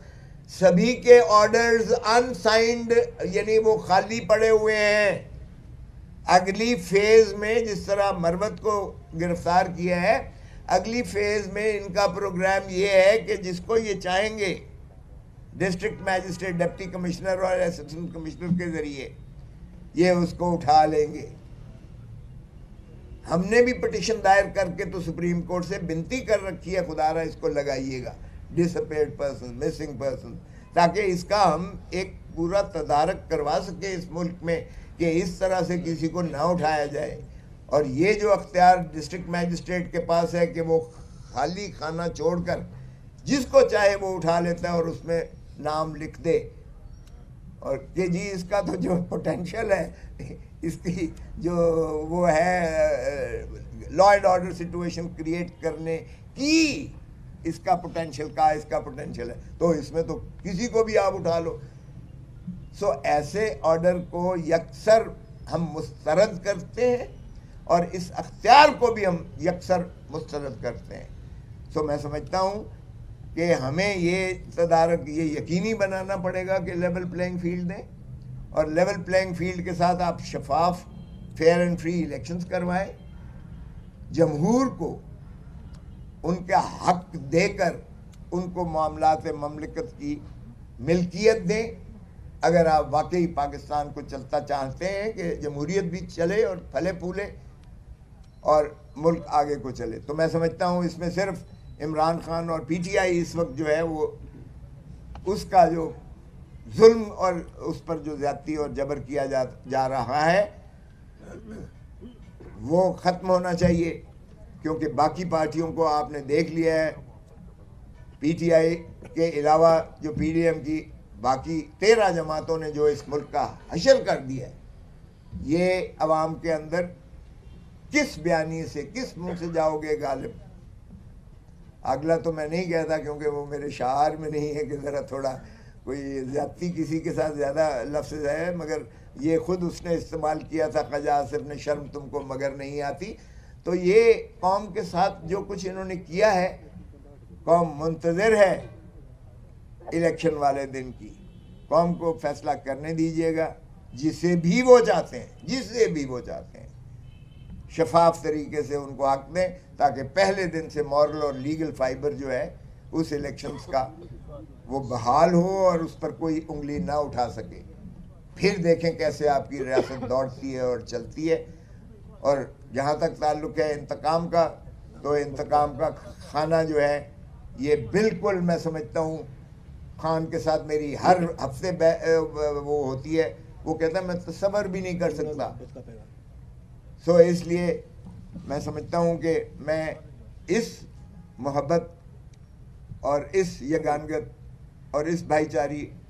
سبھی کے آرڈرز انسائنڈ یعنی وہ خالی پڑے ہوئے ہیں. اگلی فیز میں جس طرح مروت کو گرفتار کیا ہے، اگلی فیز میں ان کا پروگرام یہ ہے کہ جس کو یہ چاہیں گے ڈسٹرکٹ میجسٹریٹ، ڈپٹی کمشنر اور اسسٹنٹ کمشنر کے ذریعے یہ اس کو اٹھا لیں گے. ہم نے بھی پٹیشن دائر کر کے تو سپریم کورٹ سے بنتی کر رکھی ہے، خدا را اس کو لگائیے گا، ڈس اپیئرڈ پرسن، مسنگ پرسن، تاکہ اس کا ہم ایک پورا تدارک کروا سکیں اس ملک میں کہ اس طرح سے کسی کو نہ اٹھایا جائے. اور یہ جو اختیار ڈسٹرکٹ میجسٹریٹ کے پاس ہے کہ وہ خالی خانہ چھوڑ کر جس کو چاہے وہ اٹھا لیتا ہے اور اس میں نام لکھ دے، اور کہ جی اس کا تو جو پوٹینشیل ہے، اس کی جو وہ ہے law and order situation create کرنے کی، اس کا پوٹینشیل ہے، تو اس میں تو کسی کو بھی آپ اٹھا لو. سو ایسے آرڈر کو یکسر ہم مسترد کرتے ہیں اور اس اختیار کو بھی ہم یکسر مسترد کرتے ہیں. سو میں سمجھتا ہوں کہ ہمیں یہ تدارک یہ یقینی بنانا پڑے گا کہ لیول پلینگ فیلڈ دیں، اور لیول پلینگ فیلڈ کے ساتھ آپ شفاف فیئر اینڈ فری الیکشنز کروائیں، جمہور کو ان کا حق دے کر ان کو معاملات مملکت کی ملکیت دیں. اگر آپ واقعی پاکستان کو چلتا چاہتے ہیں کہ جمہوریت بھی چلے اور پھلے پھولے اور ملک آگے کو چلے، تو میں سمجھتا ہوں اس میں صرف عمران خان اور پی ٹی آئی اس وقت جو ہے وہ اس کا جو ظلم اور اس پر جو زیادتی اور جبر کیا جا رہا ہے وہ ختم ہونا چاہیے. کیونکہ باقی پارٹیوں کو آپ نے دیکھ لیا ہے، پی ٹی آئی کے علاوہ جو پی ڈی ایم کی باقی 13 جماعتوں نے جو اس ملک کا حشر کر دیا ہے، یہ عوام کے اندر کس بیانی سے کس منہ سے جاؤ گے غالب. اگلا تو میں نہیں کہتا کیونکہ وہ میرے شعار میں نہیں ہے کہ ذرا تھوڑا کوئی زیادتی کسی کے ساتھ زیادہ لفظ ہے، مگر یہ خود اس نے استعمال کیا تھا، خواجہ آصف نے، شرم تم کو مگر نہیں آتی. تو یہ قوم کے ساتھ جو کچھ انہوں نے کیا ہے، قوم منتظر ہے الیکشن والے دن کی. قوم کو فیصلہ کرنے دیجیے گا جسے بھی وہ چاہتے ہیں، شفاف طریقے سے ان کو حق دیں تاکہ پہلے دن سے مورل اور لیگل فائبر جو ہے اس الیکشنز کا وہ بحال ہو اور اس پر کوئی انگلی نہ اٹھا سکے. پھر دیکھیں کیسے آپ کی ریاست دوڑتی ہے اور چلتی ہے. اور جہاں تک تعلق ہے انتقام کا، تو انتقام کا کھانا جو ہے یہ بالکل میں سمجھتا ہوں خان کے ساتھ میری ہر ہفتے وہ ہوتی ہے، وہ کہتا ہے میں تصور بھی نہیں کر سکتا. سو اس لیے میں سمجھتا ہوں کہ میں اس محبت اور اس یگانگت اور اس بھائی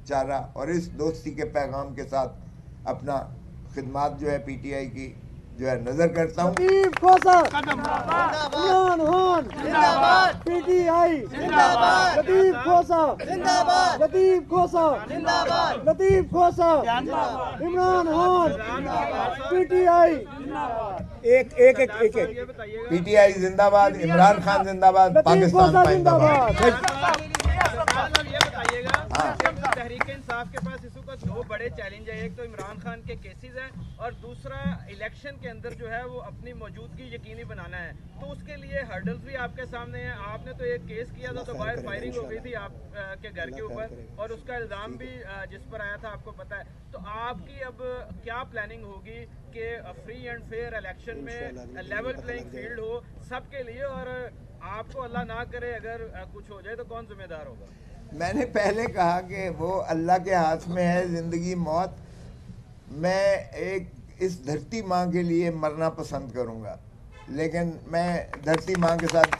چارہ اور اس دوستی کے پیغام کے ساتھ اپنا خدمات جو ہے پی ٹی آئی کی جو ہے نظر کرتا ہوں. لطیف کھوسر عمران خان زندہ باد، پی ٹی آئی زندہ باد، لطیف کھوسر زندہ باد، لطیف کھوسر زندہ باد، Latif Khosar Imran Khan P T I ایک پی ٹی آئی زندہ باد، عمران خان زندہ باد، لطیف پاکستان کھوسر زندہ پائندہ باد. باد. یہ بتائیے گا تحریک انصاف آپ کے پاس اس وقت دو بڑے چیلنج ہیں, ایک تو عمران خان کے کیسز ہیں اور دوسرا الیکشن کے اندر جو ہے وہ اپنی موجودگی یقینی بنانا ہے. تو اس کے لیے ہرڈلز بھی آپ کے سامنے ہیں. آپ نے تو ایک کیس کیا تھا تو باہر فائرنگ ہو گئی تھی آپ کے گھر کے اوپر اور اس کا الزام بھی جس پر آیا تھا آپ کو پتا ہے. تو آپ کی اب کیا پلاننگ ہوگی کہ فری اینڈ فیئر الیکشن میں لیول پلینگ فیلڈ ہو سب کے لیے, اور آپ کو اللہ نہ کرے اگر کچھ ہو جائے تو کون ذمہ دار ہوگا؟ میں نے پہلے کہا کہ وہ اللہ کے ہاتھ میں ہے زندگی موت. میں ایک اس دھرتی ماں کے لیے مرنا پسند کروں گا, لیکن میں دھرتی ماں کے ساتھ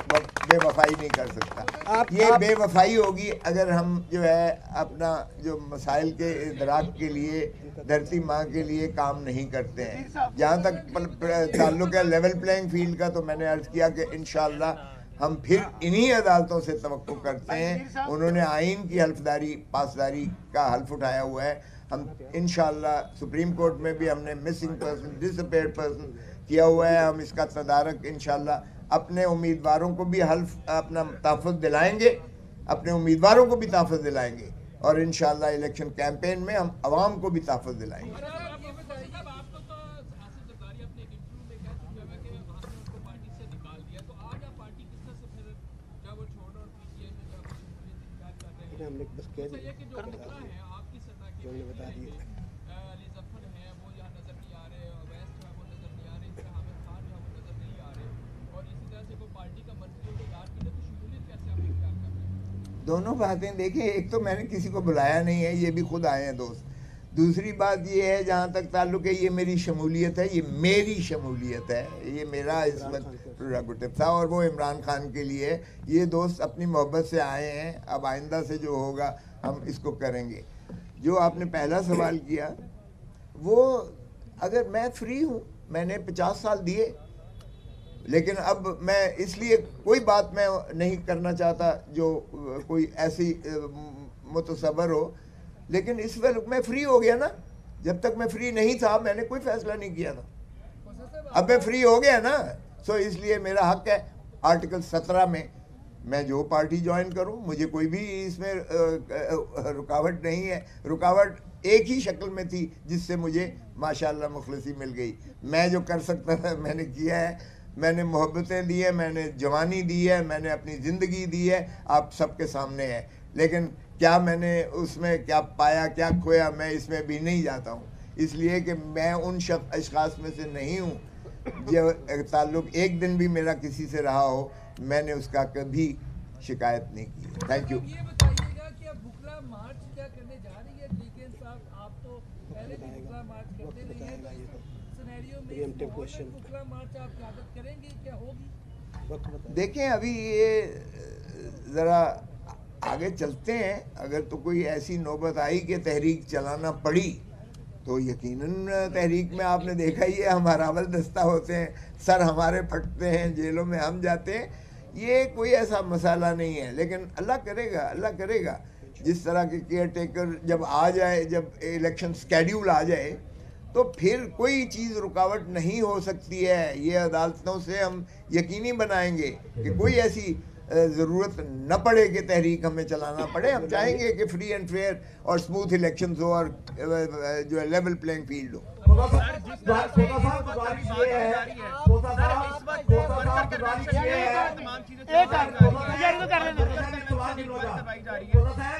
بے وفائی نہیں کر سکتا. یہ بے وفائی ہوگی اگر ہم جو ہے اپنا جو مسائل کے ادراک کے لیے دھرتی ماں کے لیے کام نہیں کرتے ہیں. جہاں تک تعلق ہے لیول پلینگ فیلڈ کا, تو میں نے عرض کیا کہ انشاءاللہ ہم پھر انہی عدالتوں سے توقع کرتے ہیں. انہوں نے آئین کی حلفداری پاسداری کا حلف اٹھایا ہوا ہے. ہم انشاءاللہ سپریم کورٹ میں بھی ہم نے مسنگ پرسن ڈس اپیئرڈ پرسن کیا ہوا ہے. ہم اس کا تدارک انشاءاللہ اپنے امیدواروں کو بھی حلف اپنا تحفظ دلائیں گے, اپنے امیدواروں کو بھی تحفظ دلائیں گے, اور انشاءاللہ الیکشن کیمپین میں ہم عوام کو بھی تحفظ دلائیں گے. دونوں باتیں دیکھیں, ایک تو میں نے کسی کو بلایا نہیں ہے, یہ بھی خود آئے ہیں دوست. دوسری بات یہ ہے جہاں تک تعلق ہے یہ میری شمولیت ہے, یہ میری شمولیت ہے, یہ میرا اس وقت پروگیٹو تھا اور وہ عمران خان کے لیے. یہ دوست اپنی محبت سے آئے ہیں, اب آئندہ سے جو ہوگا ہم اس کو کریں گے. جو آپ نے پہلا سوال کیا وہ اگر میں فری ہوں, میں نے 50 سال دیے, لیکن اب میں اس لیے کوئی بات میں نہیں کرنا چاہتا جو کوئی ایسی متصور ہو, لیکن اس وقت میں فری ہو گیا نا. جب تک میں فری نہیں تھا میں نے کوئی فیصلہ نہیں کیا تھا, اب میں فری ہو گیا نا, سو اس لیے میرا حق ہے آرٹیکل 17 میں جو پارٹی جوائن کروں, مجھے کوئی بھی اس میں رکاوٹ نہیں ہے. رکاوٹ ایک ہی شکل میں تھی جس سے مجھے ماشاءاللہ مخلصی مل گئی. میں جو کر سکتا تھا میں نے کیا ہے. میں نے محبتیں دی ہے, میں نے جوانی دی ہے, میں نے اپنی زندگی دی ہے, آپ سب کے سامنے ہے. لیکن کیا میں نے اس میں کیا پایا کیا کھویا میں اس میں بھی نہیں جاتا ہوں, اس لیے کہ میں ان اشخاص میں سے نہیں ہوں جو تعلق ایک دن بھی میرا کسی سے رہا ہو میں نے اس کا کبھی شکایت نہیں کی. Thank you. یہ بتائیے گا کہ اب بکلا مارچ کیا کرنے جا رہی ہے لیکن صاحب, آپ تو پہلے بھی بکلا مارچ کرتے رہے ہیں, سینیریو میں بکلا مارچ آپ قیادت کریں گے, کیا ہوگی؟ دیکھیں ابھی یہ ذرا آگے چلتے ہیں. اگر تو کوئی ایسی نوبت آئی کہ تحریک چلانا پڑی تو یقیناً تحریک میں آپ نے دیکھا ہی ہے ہمارا اول دستہ ہوتے ہیں, سر ہمارے پھٹتے ہیں, جیلوں میں ہم جاتے ہیں. یہ کوئی ایسا مسئلہ نہیں ہے, لیکن اللہ کرے گا, اللہ کرے گا جس طرح کے کیئر ٹیکر جب آ جائے, جب الیکشن سکیڈیول آ جائے تو پھر کوئی چیز رکاوٹ نہیں ہو سکتی ہے. یہ عدالتوں سے ہم یقینی بنائیں گے کہ کوئی ایسی ضرورت نہ پڑے کہ تحریک ہمیں چلانا پڑے. ہم چاہیں گے کہ فری اینڈ فیئر اور اسموتھ الیکشنز ہو اور جو ہے لیول پلینگ فیلڈ ہو.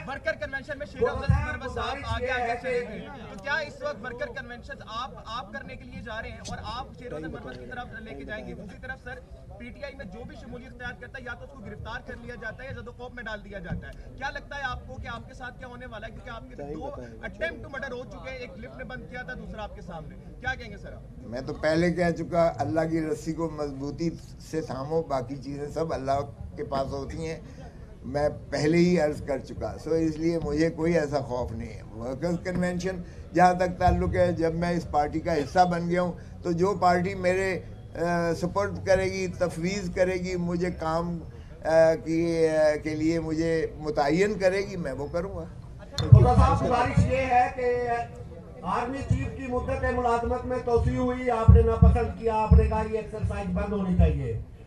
ورکر کنونشن میں کیا اس وقت ورکر کنونشن آپ کرنے کے لیے جا رہے ہیں اور آپ شیر مرمت کی طرف لے کے جائیں گے؟ دوسری طرف سر پی ٹی آئی میں جو بھی شمولیت اختیار کرتا ہے یا تو اس کو گرفتار کر لیا جاتا ہے یا زد و خوف میں ڈال دیا جاتا ہے. کیا لگتا ہے آپ کو کہ آپ کے ساتھ کیا ہونے والا ہے؟ کیونکہ آپ کے 2 اٹیمپٹ ٹو مرڈر ہو چکے ہیں, ایک لفٹ نے بند کیا تھا, دوسرا آپ کے سامنے. کیا کہیں گے سر آپ؟ میں تو پہلے کہہ چکا, اللہ کی رسی کو مضبوطی سے تھامو, باقی چیزیں سب اللہ کے پاس ہوتی ہیں. میں پہلے ہی عرض کر چکا, سو اس لیے مجھے کوئی ایسا خوف نہیں ہے. ورکرز کنونشن جہاں تک تعلق ہے, جب میں اس پارٹی کا حصہ بن گیا ہوں تو جو پارٹی میرے سپورٹ کرے گی, تفویض کرے گی, مجھے کام کے لیے مجھے متعین کرے گی, میں وہ کروں گا. گزارش یہ ہے کہ آرمی چیف کی مدت ملازمت میں توسیع ہوئی, آپ نے ناپسند کیا, آپ نے کہا یہ ایکسرسائز بند ہونی چاہیے.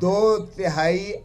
2/3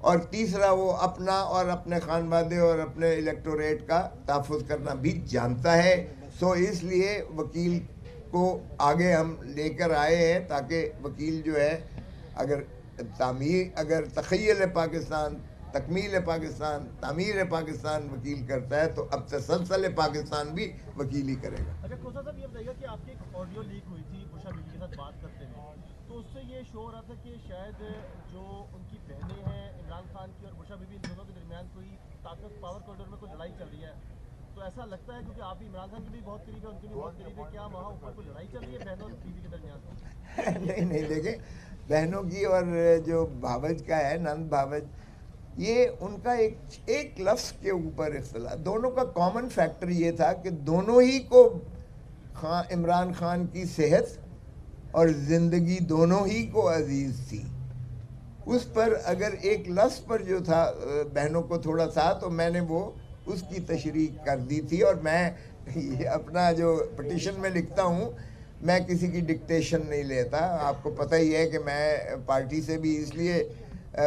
اور تیسرا وہ اپنا اور اپنے خانوادے اور اپنے الیکٹوریٹ کا تحفظ کرنا بھی جانتا ہے. سو اس لیے وکیل کو آگے ہم لے کر آئے ہیں تاکہ وکیل جو ہے اگر تخیل پاکستان، تکمیل پاکستان، تعمیر پاکستان وکیل کرتا ہے تو اب تسلسل پاکستان بھی وکیل ہی کرے گا. اچھا کھوسا صاحب یہ بتائیے گا کہ آپ کی ایک آڈیو لیک ہوئی تھی بشرا بیوی کے ساتھ بات کرتے ہوئے، تو اس سے یہ شو ہو رہا تھا کہ شاید جو ان کی بہنیں ہیں عمران خان کی اور بشرا بیوی، ان دونوں کے درمیان کوئی طاقت پاور کوریڈور میں کوئی لڑائی چل رہی ہے. تو ایسا لگتا ہے کیونکہ آپ بھی عمران خان کے بھی بہت قریب ہے، ان کے بھی بہت قریب ہے، کیا وہاں اوپر کوئی لڑائی چل رہی ہے بہنوں اور بیوی کے درمیان؟ نہیں دیکھیں، بہنوں کی اور جو بھاوج کا ہے، نند بھاوج، یہ ان کا ایک لفظ کے اوپر اختلاف. دونوں کا کامن فیکٹر یہ تھا کہ دونوں ہی کو عمران خان کی صحت اور زندگی دونوں ہی کو عزیز تھی. اس پر اگر ایک لفظ پر جو تھا بہنوں کو تھوڑا سا، تو میں نے وہ اس کی تشریح کر دی تھی. اور میں اپنا جو پٹیشن میں لکھتا ہوں، میں کسی کی ڈکٹیشن نہیں لیتا. آپ کو پتہ ہی ہے کہ میں پارٹی سے بھی اس لیے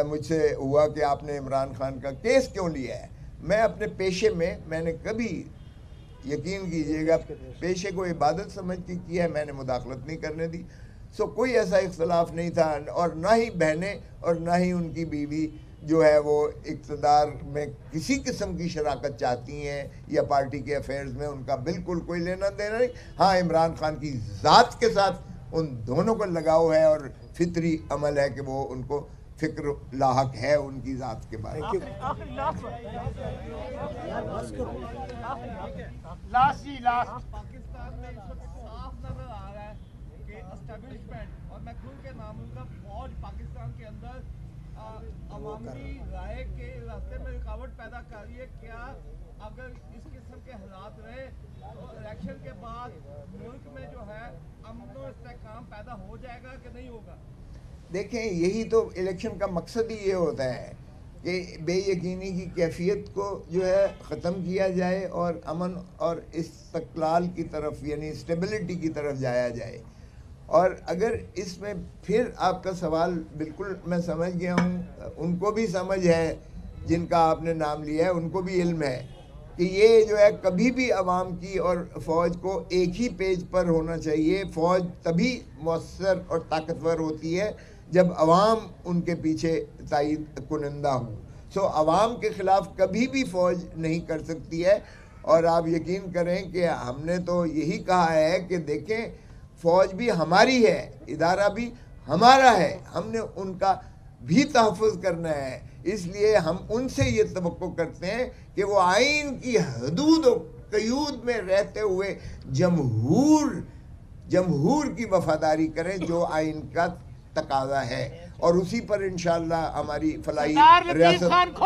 مجھ سے ہوا کہ آپ نے عمران خان کا کیس کیوں لیا ہے. میں اپنے پیشے میں نے کبھی، یقین کیجئے گا، پیشے کو عبادت سمجھ کے کیا ہے، میں نے مداخلت نہیں کرنے دی. سو کوئی ایسا اختلاف نہیں تھا، اور نہ ہی بہنیں اور نہ ہی ان کی بیوی جو ہے وہ اقتدار میں کسی قسم کی شراکت چاہتی ہیں یا پارٹی کے افیئرز میں. ان کا بالکل کوئی لینا دینا نہیں. ہاں، عمران خان کی ذات کے ساتھ ان دونوں کو لگاؤ ہے، اور فطری عمل ہے کہ وہ ان کو فکر لاحق ہے ان کی ذات کے بارے میں. پاکستان میں اس وقت صاف نظر آ رہا ہے کہ اسٹیبلشمنٹ، اور میں کھل کے نام کا فوج پاکستان کے اندر عوامی رائے کے راستے میں رکاوٹ پیدا کر رہی ہے. کیا اگر اس قسم کے حالات رہے تو الیکشن کے بعد ملک میں جو ہے امن و استحکام پیدا ہو جائے گا کہ نہیں ہوگا؟ دیکھیں، یہی تو الیکشن کا مقصد ہی یہ ہوتا ہے کہ بے یقینی کی کیفیت کو جو ہے ختم کیا جائے اور امن اور استقلال کی طرف، یعنی اسٹیبلٹی کی طرف جایا جائے. اور اگر اس میں پھر آپ کا سوال بالکل میں سمجھ گیا ہوں، ان کو بھی سمجھ ہے جن کا آپ نے نام لیا ہے، ان کو بھی علم ہے کہ یہ جو ہے کبھی بھی عوام کی اور فوج کو ایک ہی پیج پر ہونا چاہیے. فوج تبھی مؤثر اور طاقتور ہوتی ہے جب عوام ان کے پیچھے تائید کنندہ ہوں. سو عوام کے خلاف کبھی بھی فوج نہیں کر سکتی ہے. اور آپ یقین کریں کہ ہم نے تو یہی کہا ہے کہ دیکھیں، فوج بھی ہماری ہے، ادارہ بھی ہمارا ہے، ہم نے ان کا بھی تحفظ کرنا ہے. اس لیے ہم ان سے یہ توقع کرتے ہیں کہ وہ آئین کی حدود و قیود میں رہتے ہوئے جمہور کی وفاداری کریں جو آئین کا تقاضا ہے، اور اسی پر انشاءاللہ ہماری فلاحی ریاست